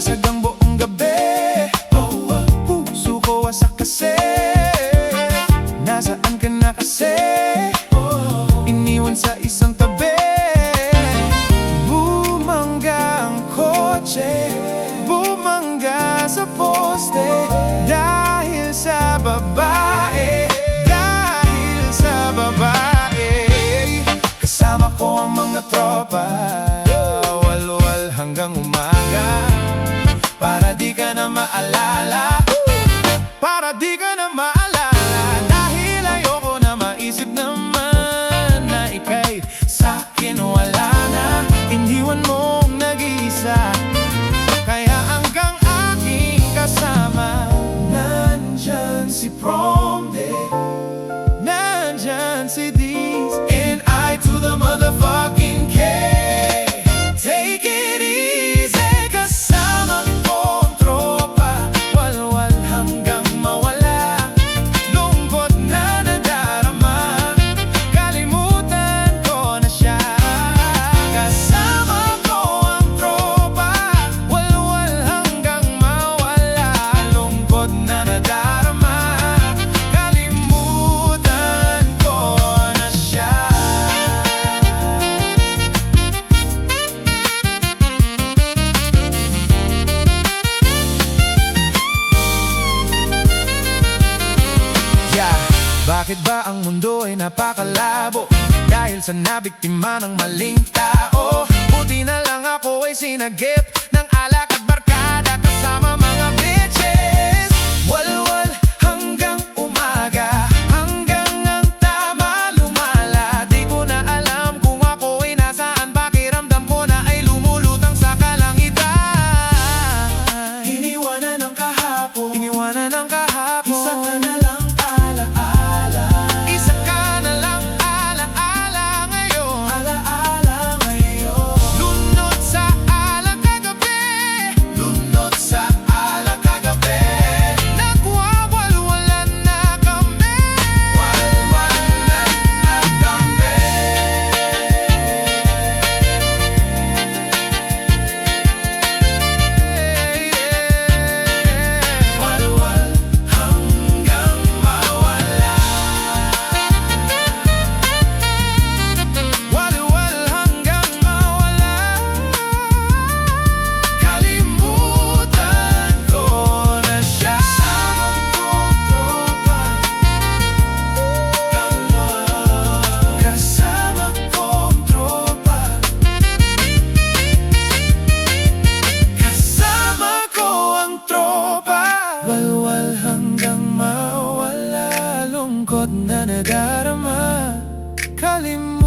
Basag ang buong gabi, puso ko wasak kasi. Nasaan ka na kasi? Iniwan sa isang tabi. Bumangga ang kotse, bumangga sa poste. Dahil sa babae, dahil sa babae. Kasama ko ang mga tropa, walwal hanggang umaga. Para di ka na maalala, para di ka na maalala. Dahil ayoko na maisip naman na ika'y sa'kin wala na. Iniwan mong nag-iisa, kaya hanggang aking kasama. Nandyan si Prom Day, nandyan si D's, and I to the motherfucking K. Take it easy, kasama ko ang tropa, walwal hanggang mawala. Lungkot na nadarama, kalimutan ko na siya. Kasama ko ang tropa, walwal hanggang mawala. Lungkot na nadarama, kalimutan ko na siya. Bakit ba ang mundo ay napakalabo? Dahil sa nabiktima ng maling tao. Buti na lang ako ay sinagip ng alak at barkada kasama mga bitches. Walwal hanggang umaga, hanggang ang tama lumala. Di ko na alam kung ako ay nasaan. Pakiramdam ko na ay lumulutang sa kalangitan. Iniwanan ng kahapon, iniwanan ng kahapon. Isa ka na lang alaala, isa ka na lang alaala ngayon, alaala ngayon. Lunod sa alak kagabi, lunod sa alak kagabi. Nagwawalwalan na kami, walwalan na kami. Walwal hanggang mawala, walwal hanggang mawala. Kalimutan ko na siya. Kasama kong tropa, kasama ko ang tropa, walwal hanggang mawala. Lungkot na nadarama, kalimutan